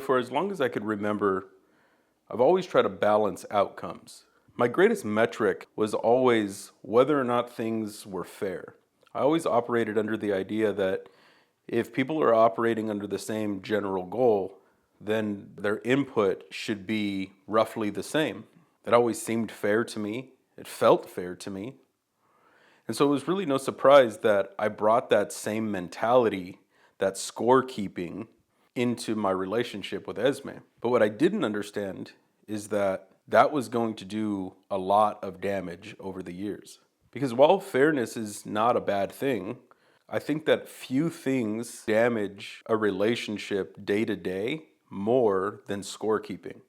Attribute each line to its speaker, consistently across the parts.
Speaker 1: For as long as I could remember, I've always tried to balance outcomes. My greatest metric was always whether or not things were fair. I always operated under the idea that if people are operating under the same general goal, then their input should be roughly the same. That always seemed fair to me. It felt fair to me. And so it was really no surprise that I brought that same mentality, that scorekeeping, into my relationship with Esme. But what I didn't understand is that that was going to do a lot of damage over the years. Because while fairness is not a bad thing, I think that few things damage a relationship day to day more than scorekeeping.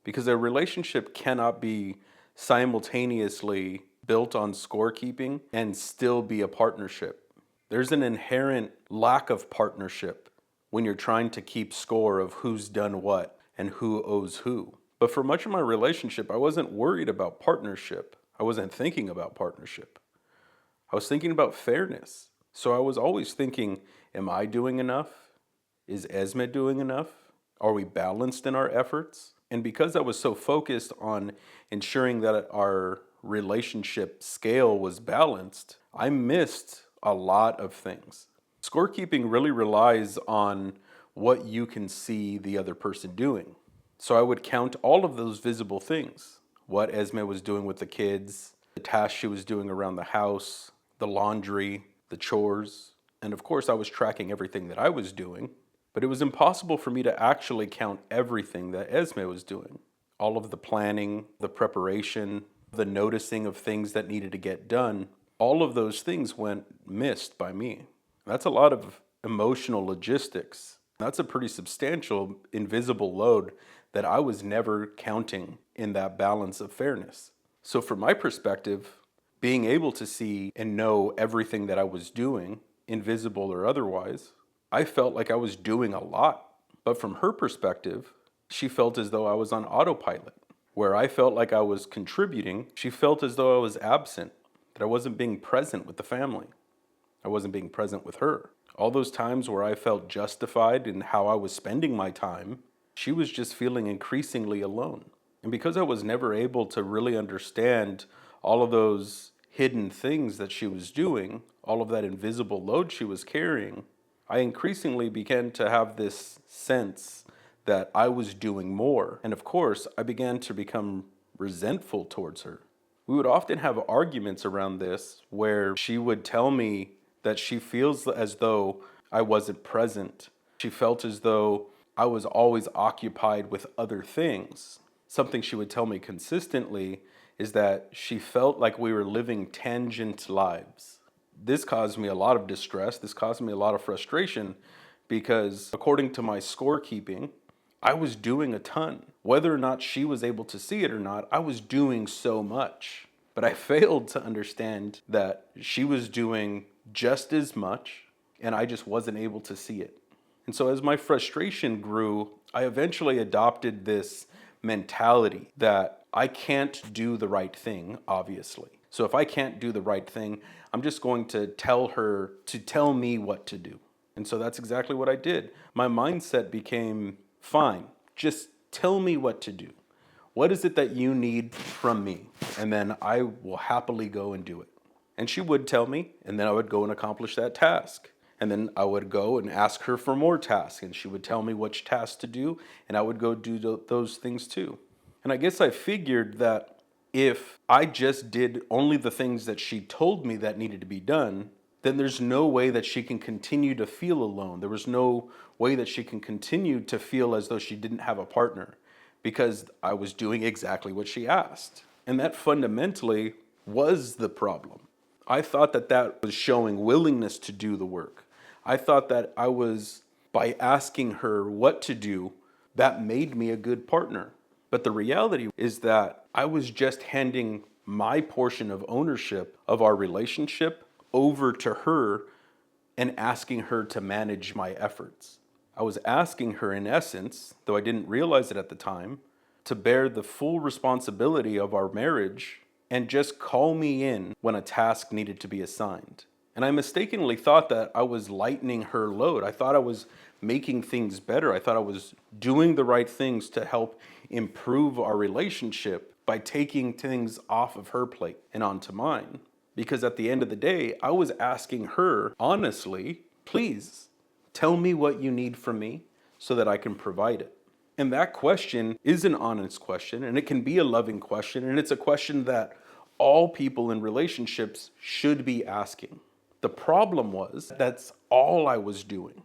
Speaker 1: Because a relationship cannot be simultaneously built on scorekeeping and still be a partnership. There's an inherent lack of partnership when you're trying to keep score of who's done what and who owes who. But for much of my relationship, I wasn't worried about partnership. I wasn't thinking about partnership. I was thinking about fairness. So I was always thinking, am I doing enough? Is Esme doing enough? Are we balanced in our efforts? And because I was so focused on ensuring that our relationship scale was balanced, I missed a lot of things. Scorekeeping really relies on what you can see the other person doing. So I would count all of those visible things. What Esme was doing with the kids, the tasks she was doing around the house, the laundry, the chores. And of course, I was tracking everything that I was doing. But it was impossible for me to actually count everything that Esme was doing. All of the planning, the preparation, the noticing of things that needed to get done, all of those things went missed by me. That's a lot of emotional logistics. That's a pretty substantial invisible load that I was never counting in that balance of fairness. So from my perspective, being able to see and know everything that I was doing, invisible or otherwise, I felt like I was doing a lot. But from her perspective, she felt as though I was on autopilot. Where I felt like I was contributing, she felt as though I was absent, that I wasn't being present with the family. I wasn't being present with her. All those times where I felt justified in how I was spending my time, she was just feeling increasingly alone. And because I was never able to really understand all of those hidden things that she was doing, all of that invisible load she was carrying, I increasingly began to have this sense that I was doing more. And of course, I began to become resentful towards her. We would often have arguments around this where she would tell me that she feels as though I wasn't present. She felt as though I was always occupied with other things. Something she would tell me consistently is that she felt like we were living tangent lives. This caused me a lot of distress. This caused me a lot of frustration because according to my scorekeeping, I was doing a ton. Whether or not she was able to see it or not, I was doing so much. But I failed to understand that she was doing just as much and I just wasn't able to see it. And so as my frustration grew, I eventually adopted this mentality that I can't do the right thing, obviously. So if I can't do the right thing, I'm just going to tell her to tell me what to do. And so that's exactly what I did. My mindset became, fine, just tell me what to do. What is it that you need from me? And then I will happily go and do it. And she would tell me, and then I would go and accomplish that task. And then I would go and ask her for more tasks, and she would tell me which tasks to do, and I would go do those things too. And I guess I figured that if I just did only the things that she told me that needed to be done, then there's no way that she can continue to feel alone. There was no way that she can continue to feel as though she didn't have a partner because I was doing exactly what she asked. And that fundamentally was the problem. I thought that that was showing willingness to do the work. I thought that I was, by asking her what to do, that made me a good partner. But the reality is that I was just handing my portion of ownership of our relationship over to her and asking her to manage my efforts. I was asking her, in essence, though I didn't realize it at the time, to bear the full responsibility of our marriage and just call me in when a task needed to be assigned. And I mistakenly thought that I was lightening her load. I thought I was making things better. I thought I was doing the right things to help improve our relationship by taking things off of her plate and onto mine. Because at the end of the day, I was asking her honestly, please tell me what you need from me so that I can provide it. And that question is an honest question, and it can be a loving question, and it's a question that all people in relationships should be asking. The problem was that's all I was doing.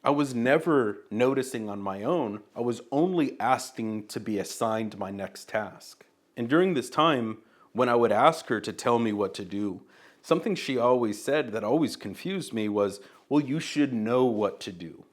Speaker 1: I was never noticing on my own. I was only asking to be assigned my next task. And during this time, when I would ask her to tell me what to do, something she always said that always confused me was, well, you should know what to do.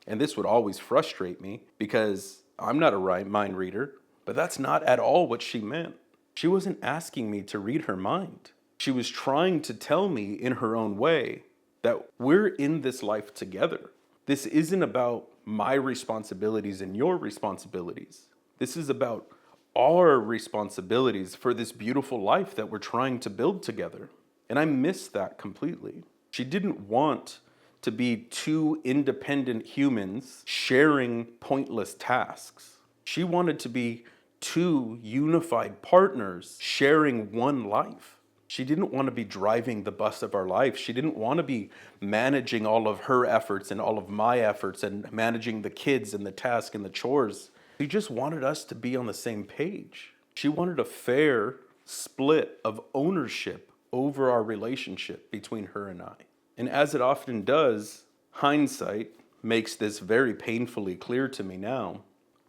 Speaker 1: And this would always frustrate me because I'm not a mind reader, but that's not at all what she meant. She wasn't asking me to read her mind. She was trying to tell me in her own way that we're in this life together. This isn't about my responsibilities and your responsibilities. This is about our responsibilities for this beautiful life that we're trying to build together. And I missed that completely. She didn't want to be two independent humans sharing pointless tasks. She wanted to be two unified partners sharing one life. She didn't want to be driving the bus of our life. She didn't want to be managing all of her efforts and all of my efforts and managing the kids and the task and the chores. She just wanted us to be on the same page. She wanted a fair split of ownership over our relationship between her and I. And as it often does, hindsight makes this very painfully clear to me now.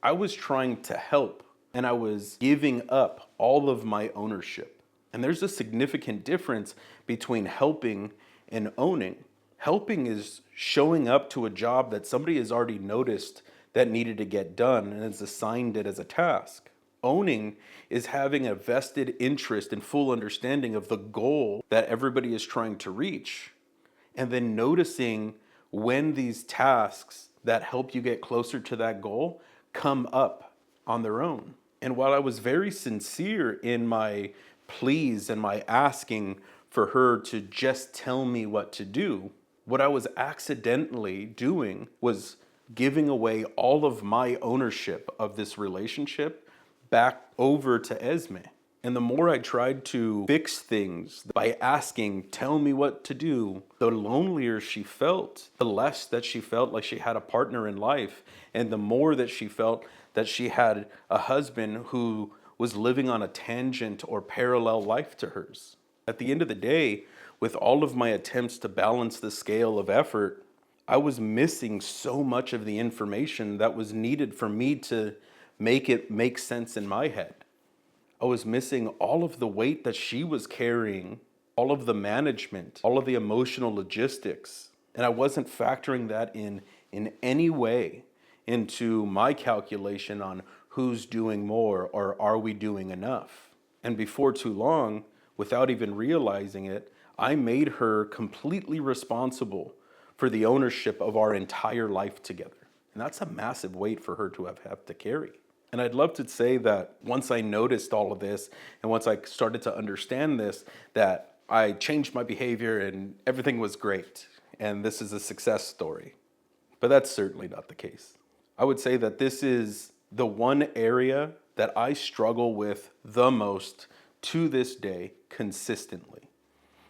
Speaker 1: I was trying to help, and I was giving up all of my ownership. And there's a significant difference between helping and owning. Helping is showing up to a job that somebody has already noticed that needed to get done and has assigned it as a task. Owning is having a vested interest and full understanding of the goal that everybody is trying to reach, and then noticing when these tasks that help you get closer to that goal come up on their own. And while I was very sincere in my pleas and my asking for her to just tell me what to do, what I was accidentally doing was giving away all of my ownership of this relationship back over to Esme. And the more I tried to fix things by asking, tell me what to do, the lonelier she felt, the less that she felt like she had a partner in life, and the more that she felt that she had a husband who was living on a tangent or parallel life to hers. At the end of the day, with all of my attempts to balance the scale of effort, I was missing so much of the information that was needed for me to make it make sense in my head. I was missing all of the weight that she was carrying, all of the management, all of the emotional logistics. And I wasn't factoring that in any way into my calculation on who's doing more or are we doing enough. And before too long, without even realizing it, I made her completely responsible for the ownership of our entire life together. And that's a massive weight for her to have to carry. And I'd love to say that once I noticed all of this and once I started to understand this, that I changed my behavior and everything was great. And this is a success story. But that's certainly not the case. I would say that this is the one area that I struggle with the most to this day consistently.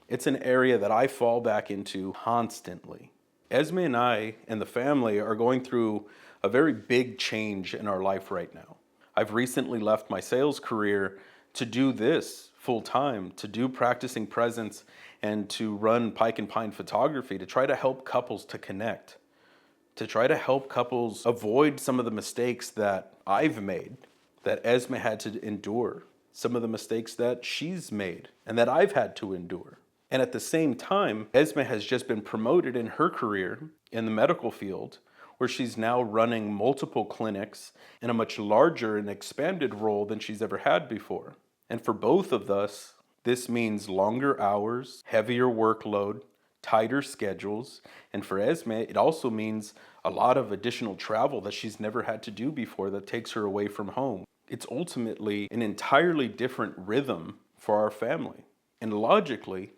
Speaker 1: It's an area that I fall back into constantly. Esme and I and the family are going through a very big change in our life right now. I've recently left my sales career to do this full time, to do practicing presence and to run Pike and Pine photography, to try to help couples to connect, to try to help couples avoid some of the mistakes that I've made, that Esme had to endure, some of the mistakes that she's made and that I've had to endure. And at the same time, Esme has just been promoted in her career in the medical field, where she's now running multiple clinics in a much larger and expanded role than she's ever had before. And for both of us, this means longer hours, heavier workload, tighter schedules. And for Esme, it also means a lot of additional travel that she's never had to do before that takes her away from home. It's ultimately an entirely different rhythm for our family. And logically,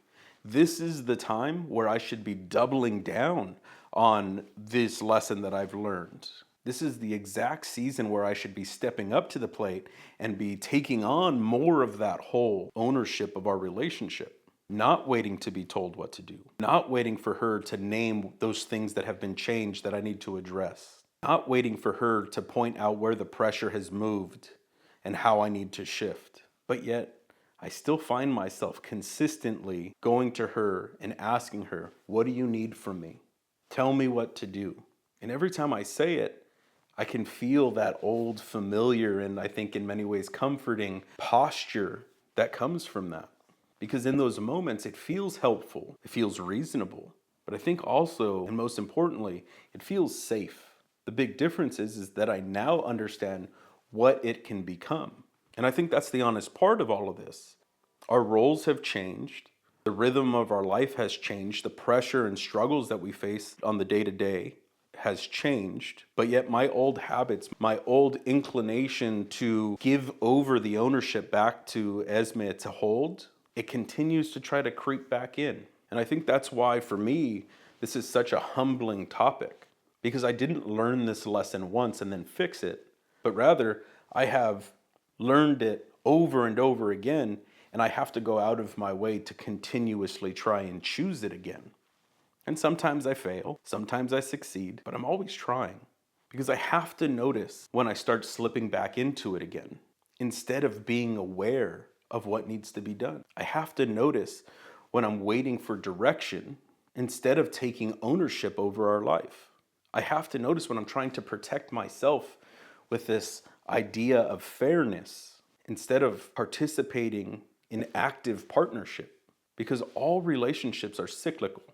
Speaker 1: this is the time where I should be doubling down on this lesson that I've learned. This is the exact season where I should be stepping up to the plate and be taking on more of that whole ownership of our relationship. Not waiting to be told what to do. Not waiting for her to name those things that have been changed that I need to address. Not waiting for her to point out where the pressure has moved and how I need to shift. But yet, I still find myself consistently going to her and asking her, what do you need from me? Tell me what to do. And every time I say it, I can feel that old, familiar, and I think in many ways comforting posture that comes from that. Because in those moments, it feels helpful, it feels reasonable, but I think also, and most importantly, it feels safe. The big difference is that I now understand what it can become. And I think that's the honest part of all of this. Our roles have changed. The rhythm of our life has changed. The pressure and struggles that we face on the day-to-day has changed. But yet my old habits, my old inclination to give over the ownership back to Esme to hold, it continues to try to creep back in. And I think that's why, for me, this is such a humbling topic, because I didn't learn this lesson once and then fix it, but rather I have learned it over and over again, and I have to go out of my way to continuously try and choose it again. And sometimes I fail, sometimes I succeed, but I'm always trying, because I have to notice when I start slipping back into it again, instead of being aware of what needs to be done. I have to notice when I'm waiting for direction instead of taking ownership over our life. I have to notice when I'm trying to protect myself with this idea of fairness instead of participating in active partnership, because all relationships are cyclical.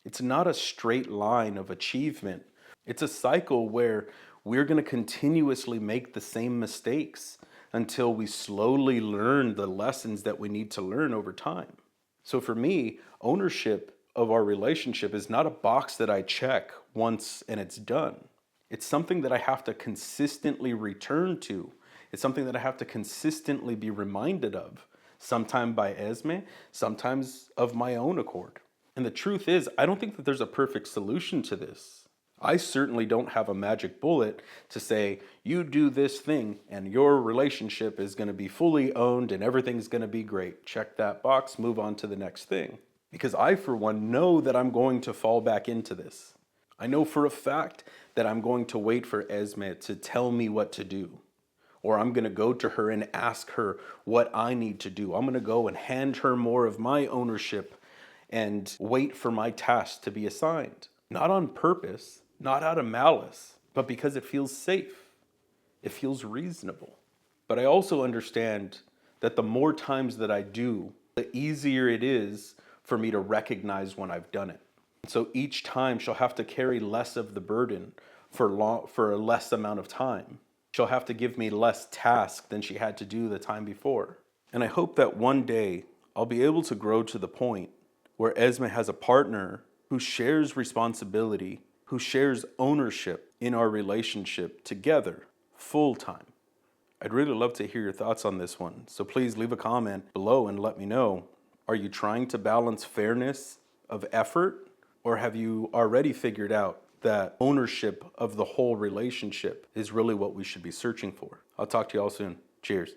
Speaker 1: It's not a straight line of achievement. It's a cycle where we're going to continuously make the same mistakes until we slowly learn the lessons that we need to learn over time. So for me, ownership of our relationship is not a box that I check once and it's done. It's something that I have to consistently return to. It's something that I have to consistently be reminded of, sometimes by Esme, sometimes of my own accord. And the truth is, I don't think that there's a perfect solution to this. I certainly don't have a magic bullet to say, you do this thing and your relationship is going to be fully owned and everything's going to be great. Check that box, move on to the next thing. Because I, for one, know that I'm going to fall back into this. I know for a fact that I'm going to wait for Esme to tell me what to do. Or I'm going to go to her and ask her what I need to do. I'm going to go and hand her more of my ownership and wait for my task to be assigned. Not on purpose, not out of malice, but because it feels safe. It feels reasonable. But I also understand that the more times that I do, the easier it is for me to recognize when I've done it. So each time she'll have to carry less of the burden for a less amount of time. She'll have to give me less task than she had to do the time before. And I hope that one day I'll be able to grow to the point where Esme has a partner who shares responsibility, who shares ownership in our relationship together, full time. I'd really love to hear your thoughts on this one. So please leave a comment below and let me know. Are you trying to balance fairness of effort, or have you already figured out that ownership of the whole relationship is really what we should be searching for? I'll talk to you all soon. Cheers.